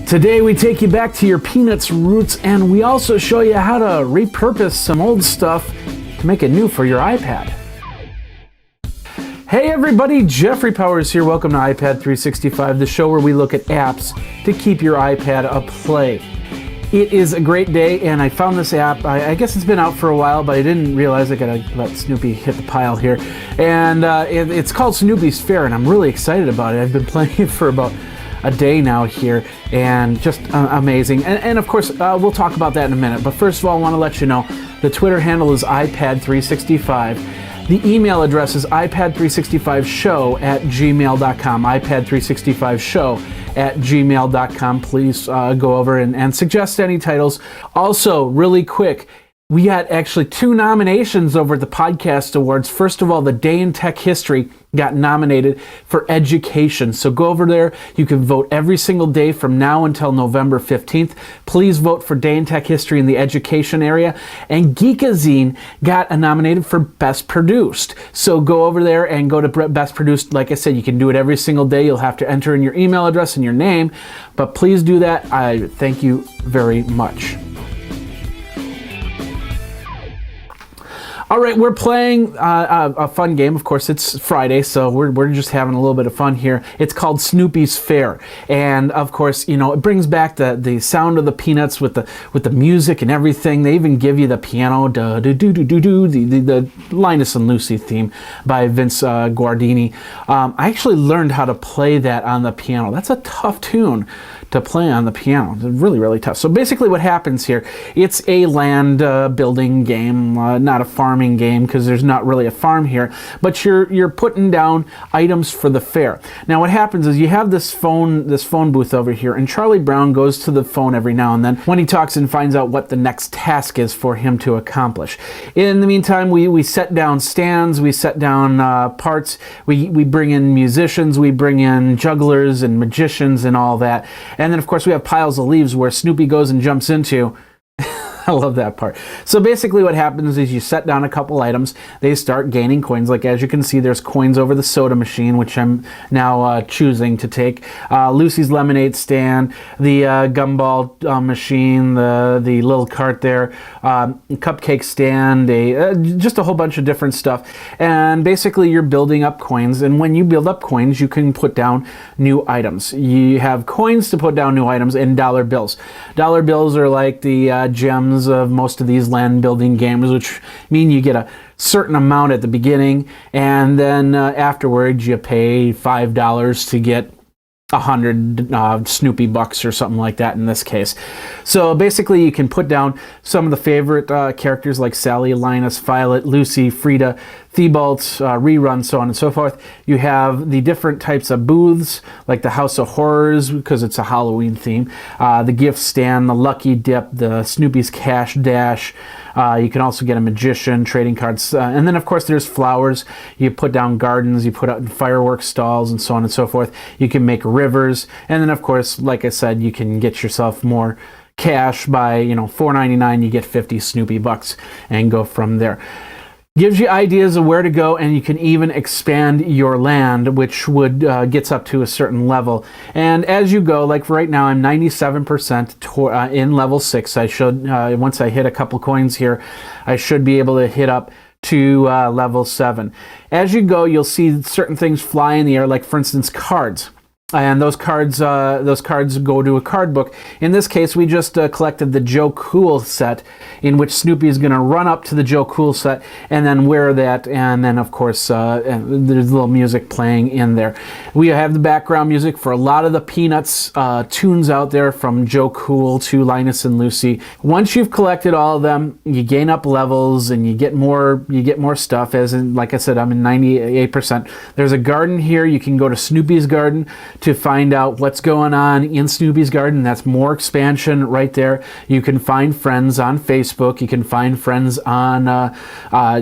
Today we take you back to your Peanuts roots, and we also show you how to repurpose some old stuff to make it new for your iPad. Hey everybody, Jeffrey Powers here. Welcome to iPad 365, the show where we look at apps to keep your iPad aplay. It is a great day, and I found this app. I guess it's been out for a while, but I didn't realize I gotta let Snoopy hit the pile here. And it's called Snoopy Fair, and I'm really excited about it. I've been playing it for about a day now here, and just amazing. And of course, we'll talk about that in a minute. But first of all, I want to let you know the Twitter handle is iPad365. The email address is iPad365show@gmail.com. iPad365show@gmail.com. Please go over and suggest any titles. Also, really quick, we got actually 2 nominations over at the Podcast Awards. First of all, the Day in Tech History got nominated for education. So go over there. You can vote every single day from now until November 15th. Please vote for Day in Tech History in the education area. And Geekazine got nominated for Best Produced. So go over there and go to Best Produced. Like I said, you can do it every single day. You'll have to enter in your email address and your name. But please do that. I thank you very much. All right, we're playing a fun game. Of course, it's Friday, so we're just having a little bit of fun here. It's called Snoopy's Fair, and of course, you know, it brings back the sound of the Peanuts with the music and everything. They even give you the piano, the Linus and Lucy theme by Vince Guardini. I actually learned how to play that on the piano. That's a tough tune to play on the piano. It's really, really tough. So basically what happens here, it's a land building game, not a farming game, because there's not really a farm here, but you're putting down items for the fair. Now what happens is you have this phone booth over here, and Charlie Brown goes to the phone every now and then when he talks and finds out what the next task is for him to accomplish. In the meantime, we set down stands, we set down parts, we bring in musicians, we bring in jugglers and magicians and all that. And then, of course, we have piles of leaves where Snoopy goes and jumps into. I love that part. So basically what happens is you set down a couple items. They start gaining coins. Like as you can see, there's coins over the soda machine, which I'm now choosing to take. Lucy's lemonade stand, the gumball machine, the little cart there, cupcake stand, just a whole bunch of different stuff. And basically you're building up coins. And when you build up coins, you can put down new items. You have coins to put down new items and dollar bills. Dollar bills are like the gems of most of these land building games, which mean you get a certain amount at the beginning, and then afterwards you pay $5 to get 100 Snoopy bucks or something like that in this case. So basically you can put down some of the favorite characters like Sally, Linus, Violet, Lucy, Frida, Theobald, Rerun, so on and so forth. You have the different types of booths like the House of Horrors, because it's a Halloween theme, the gift stand, the Lucky Dip, the Snoopy's Cash Dash. You can also get a magician, trading cards, and then of course there's flowers. You put down gardens, you put out fireworks stalls, and so on and so forth. You can make rivers, and then of course, like I said, you can get yourself more cash by, $4.99. You get 50 Snoopy bucks and go from there. Gives you ideas of where to go, and you can even expand your land, which would gets up to a certain level. And as you go, like right now, I'm 97% in level 6. I should once I hit a couple coins here, I should be able to hit up to level 7. As you go, you'll see certain things fly in the air, like for instance, cards. And those cards go to a card book. In this case, we just collected the Joe Cool set, in which Snoopy is going to run up to the Joe Cool set and then wear that. And then, of course, there's a little music playing in there. We have the background music for a lot of the Peanuts tunes out there, from Joe Cool to Linus and Lucy. Once you've collected all of them, you gain up levels and you get more stuff. As in, like I said, I'm in 98%. There's a garden here. You can go to Snoopy's garden to find out what's going on in Snoopy's garden. That's more expansion right there. You can find friends on Facebook. You can find friends on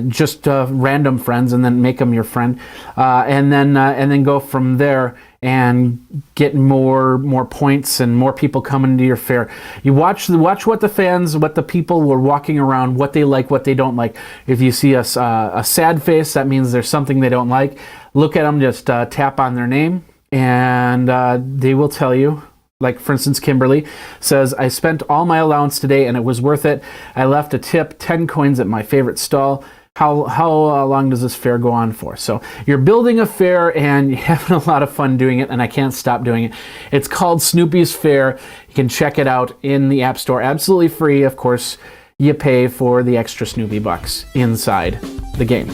just random friends, and then make them your friend, and then go from there and get more points and more people coming to your fair. You watch what the people were walking around, what they like, what they don't like. If you see a sad face, that means there's something they don't like. Look at them, just tap on their name, and they will tell you like for instance, Kimberly says, I spent all my allowance today and it was worth it. I left a tip, 10 coins at my favorite stall. How long does this fair go on for? So you're building a fair and you're having a lot of fun doing it, and I can't stop doing it. It's called Snoopy's Fair. You can check it out in the App Store, absolutely free. Of course, you pay for the extra Snoopy bucks inside the game.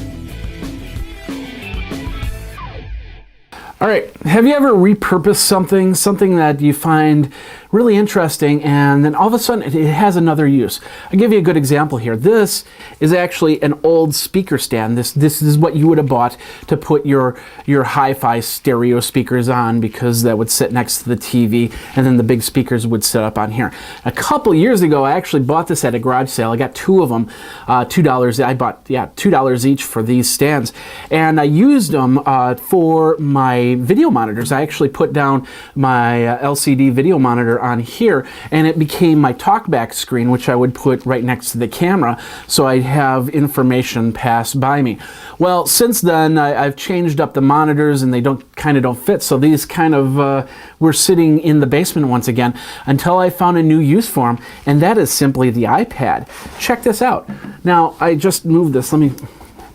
All right, have you ever repurposed something that you find really interesting, and then all of a sudden it has another use? I'll give you a good example here. This is actually an old speaker stand. This is what you would have bought to put your hi-fi stereo speakers on, because that would sit next to the TV, and then the big speakers would sit up on here. A couple years ago, I actually bought this at a garage sale. I got 2 of them, $2. I bought, $2 each for these stands, and I used them for my video monitors. I actually put down my LCD video monitor on here, and it became my talkback screen, which I would put right next to the camera, so I'd have information pass by me. Well, since then I've changed up the monitors, and they kind of don't fit, so these kind of were sitting in the basement once again until I found a new use for them, and that is simply the iPad. Check this out. Now, I just moved this. Let me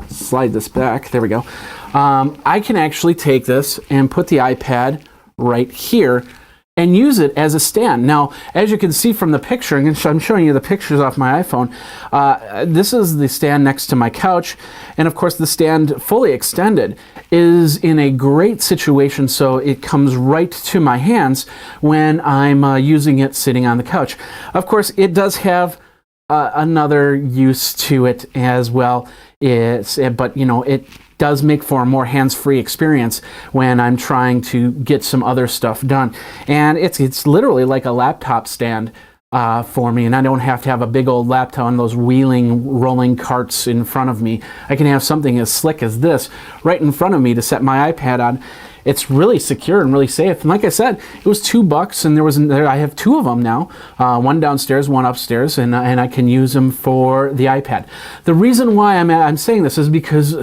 slide this back. There we go. I can actually take this and put the iPad right here and use it as a stand. Now, as you can see from the picture, and I'm showing you the pictures off my iPhone, this is the stand next to my couch, and of course the stand fully extended is in a great situation, so it comes right to my hands when I'm using it sitting on the couch. Of course, it does have another use to it as well. But you know, it does make for a more hands-free experience when I'm trying to get some other stuff done. And it's literally like a laptop stand for me, and I don't have to have a big old laptop on those wheeling, rolling carts in front of me. I can have something as slick as this right in front of me to set my iPad on. It's really secure and really safe. And like I said, it was $2, and I have 2 of them now, one downstairs, one upstairs, and I can use them for the iPad. The reason why I'm saying this is because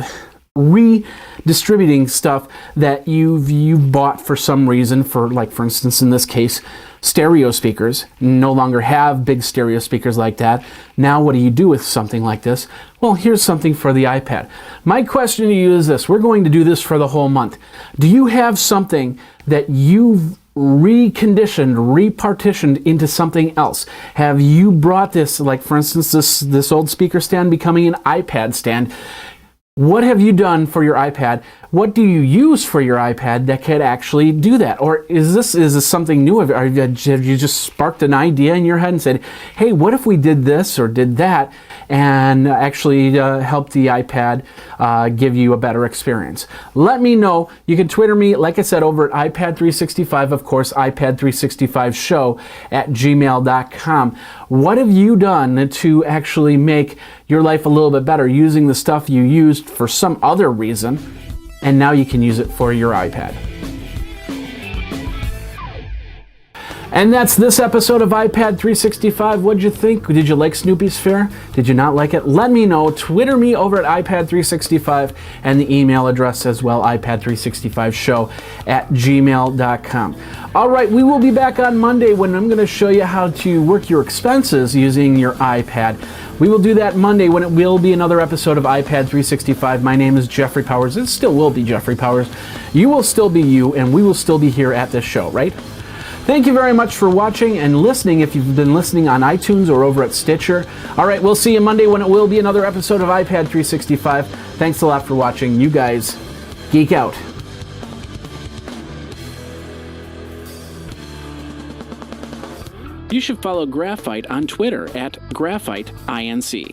redistributing stuff that you've bought for some reason, for instance in this case, stereo speakers, no longer have big stereo speakers like that. Now what do you do with something like this? Well, here's something for the iPad. My question to you is this. We're going to do this for the whole month. Do you have something that you've reconditioned, repartitioned into something else? Have you brought this, like for instance this old speaker stand becoming an iPad stand? What have you done for your iPad? What do you use for your iPad that could actually do that? Or is this something new? Have you just sparked an idea in your head and said, hey, what if we did this or did that, and actually help the iPad give you a better experience? Let me know. You can Twitter me, like I said, over at iPad365, of course, iPad365show@gmail.com. What have you done to actually make your life a little bit better using the stuff you used for some other reason, and now you can use it for your iPad? And that's this episode of iPad 365. What'd you think? Did you like Snoopy's Fair? Did you not like it? Let me know. Twitter me over at iPad 365, and the email address as well, iPad365show@gmail.com. All right, we will be back on Monday when I'm going to show you how to work your expenses using your iPad. We will do that Monday when it will be another episode of iPad 365. My name is Jeffrey Powers. It still will be Jeffrey Powers. You will still be you, and we will still be here at this show, right? Thank you very much for watching and listening if you've been listening on iTunes or over at Stitcher. All right, we'll see you Monday when it will be another episode of iPad 365. Thanks a lot for watching. You guys geek out. You should follow Graphite on Twitter at GraphiteINC.